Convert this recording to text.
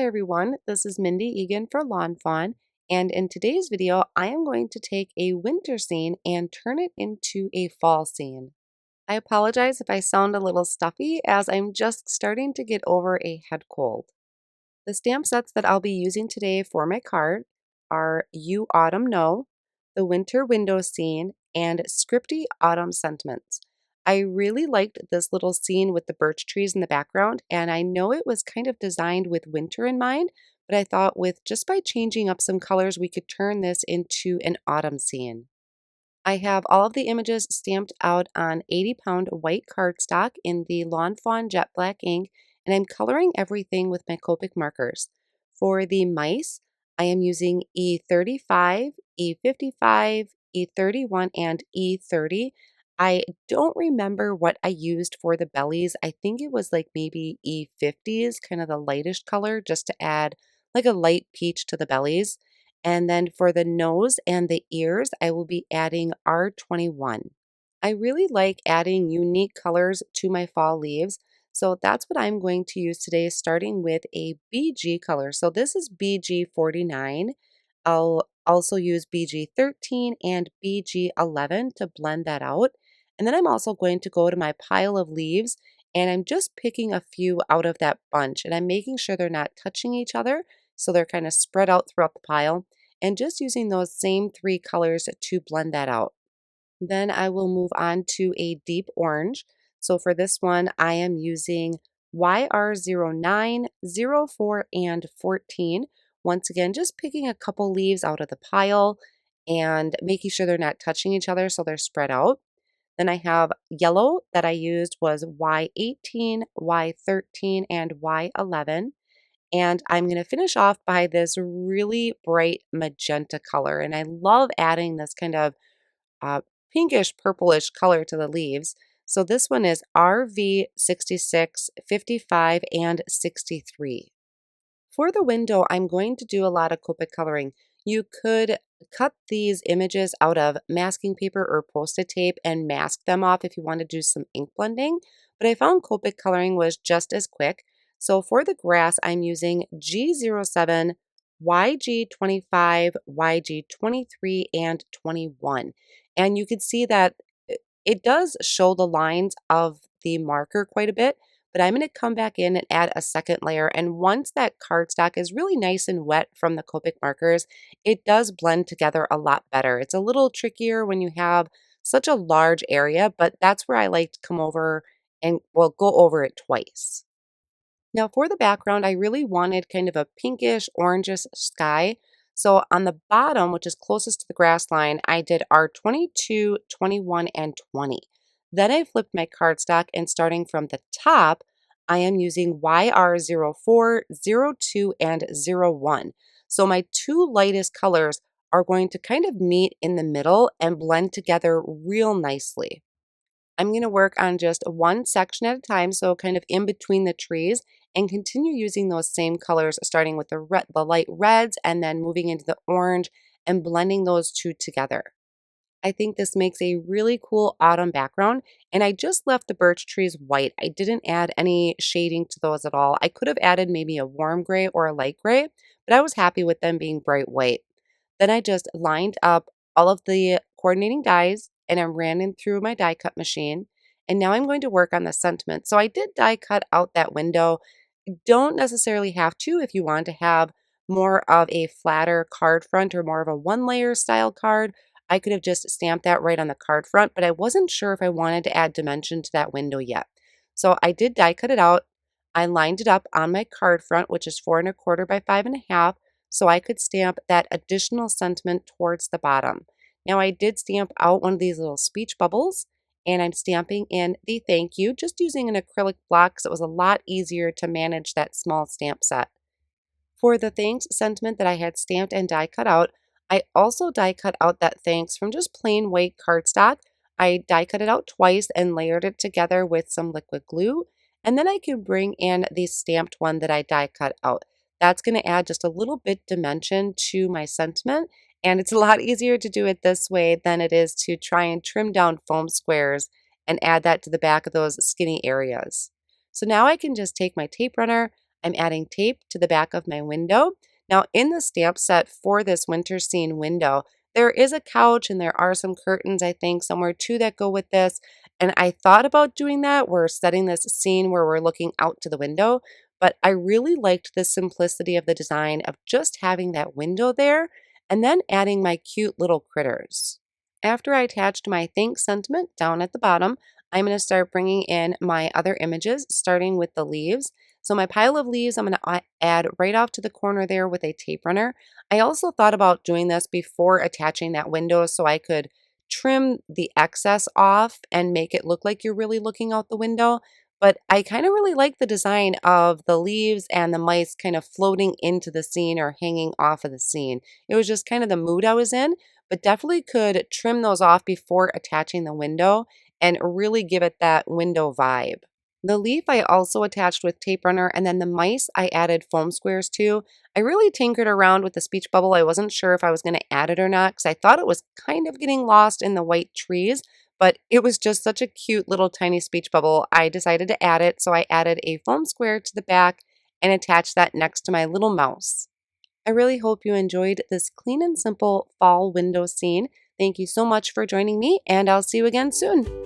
Hi everyone, this is Mindy Egan for lawnfawn, and in today's video I am going to take a winter scene and turn it into a fall scene. I apologize if I sound a little stuffy as I'm just starting to get over a head cold. The stamp sets that I'll be using today for my card are You Autumn Know, the Winter Window Scene, and Scripty Autumn Sentiments. I really liked this little scene with the birch trees in the background, and I know it was kind of designed with winter in mind, but I thought with just by changing up some colors, we could turn this into an autumn scene. I have all of the images stamped out on 80-pound white cardstock in the Lawn Fawn Jet Black ink, and I'm coloring everything with my Copic markers. For the mice, I am using E35, E55, E31, and E30. I don't remember what I used for the bellies. I think it was like maybe E50s, kind of the lightest color, just to add like a light peach to the bellies. And then for the nose and the ears, I will be adding R21. I really like adding unique colors to my fall leaves, so that's what I'm going to use today, starting with a BG color. So this is BG49. I'll also use BG13 and BG11 to blend that out. And then I'm also going to go to my pile of leaves, and I'm just picking a few out of that bunch, and I'm making sure they're not touching each other, so they're kind of spread out throughout the pile, and just using those same three colors to blend that out. Then I will move on to a deep orange. So for this one, I am using YR09, 04, and 14. Once again, just picking a couple leaves out of the pile and making sure they're not touching each other so they're spread out. Then I have yellow that I used was Y18, Y13, and Y11. And I'm going to finish off by this really bright magenta color. And I love adding this kind of uh, pinkish purplish color to the leaves. So this one is RV66, 55, and 63. For the window, I'm going to do a lot of Copic coloring. You could cut these images out of masking paper or Post-it tape and mask them off if you want to do some ink blending, but I found Copic coloring was just as quick. So for the grass, I'm using G07, YG25, YG23, and 21. And you can see that it does show the lines of the marker quite a bit, but I'm going to come back in and add a second layer. And once that cardstock is really nice and wet from the Copic markers, it does blend together a lot better. It's a little trickier when you have such a large area, but that's where I like to come over and, well, go over it twice. Now for the background, I really wanted kind of a pinkish, orangish sky. So on the bottom, which is closest to the grass line, I did R22, 21, and 20. Then I flipped my cardstock, and starting from the top, I am using YR04, 02, and 01. So my two lightest colors are going to kind of meet in the middle and blend together real nicely. I'm going to work on just one section at a time, so kind of in between the trees, and continue using those same colors, starting with the light reds and then moving into the orange and blending those two together. I think this makes a really cool autumn background, and I just left the birch trees white. I didn't add any shading to those at all. I could have added maybe a warm gray or a light gray, but I was happy with them being bright white. Then I just lined up all of the coordinating dies and I ran in through my die cut machine. And now I'm going to work on the sentiment. So I did die cut out that window. You don't necessarily have to if you want to have more of a flatter card front or more of a one layer style card. I could have just stamped that right on the card front, but I wasn't sure if I wanted to add dimension to that window yet. So I did die cut it out. I lined it up on my card front, which is 4 1/4 by 5 1/2, so I could stamp that additional sentiment towards the bottom. Now I did stamp out one of these little speech bubbles, and I'm stamping in the thank you, just using an acrylic block so it was a lot easier to manage that small stamp set. For the thanks sentiment that I had stamped and die cut out, I also die cut out that thanks from just plain white cardstock. I die cut it out twice and layered it together with some liquid glue. And then I can bring in the stamped one that I die cut out. That's going to add just a little bit dimension to my sentiment. And it's a lot easier to do it this way than it is to try and trim down foam squares and add that to the back of those skinny areas. So now I can just take my tape runner, I'm adding tape to the back of my window. Now, in the stamp set for this winter scene window, there is a couch and there are some curtains, I think, somewhere too that go with this. And I thought about doing that. We're setting this scene where we're looking out to the window, but I really liked the simplicity of the design of just having that window there and then adding my cute little critters. After I attached my thanks sentiment down at the bottom, I'm going to start bringing in my other images, starting with the leaves. So my pile of leaves, I'm going to add right off to the corner there with a tape runner. I also thought about doing this before attaching that window so I could trim the excess off and make it look like you're really looking out the window. But I kind of really like the design of the leaves and the mice kind of floating into the scene or hanging off of the scene. It was just kind of the mood I was in, but definitely could trim those off before attaching the window and really give it that window vibe. The leaf I also attached with tape runner, and then the mice I added foam squares to. I really tinkered around with the speech bubble. I wasn't sure if I was going to add it or not because I thought it was kind of getting lost in the white trees, but it was just such a cute little tiny speech bubble. I decided to add it, so I added a foam square to the back and attached that next to my little mouse. I really hope you enjoyed this clean and simple fall window scene. Thank you so much for joining me, and I'll see you again soon.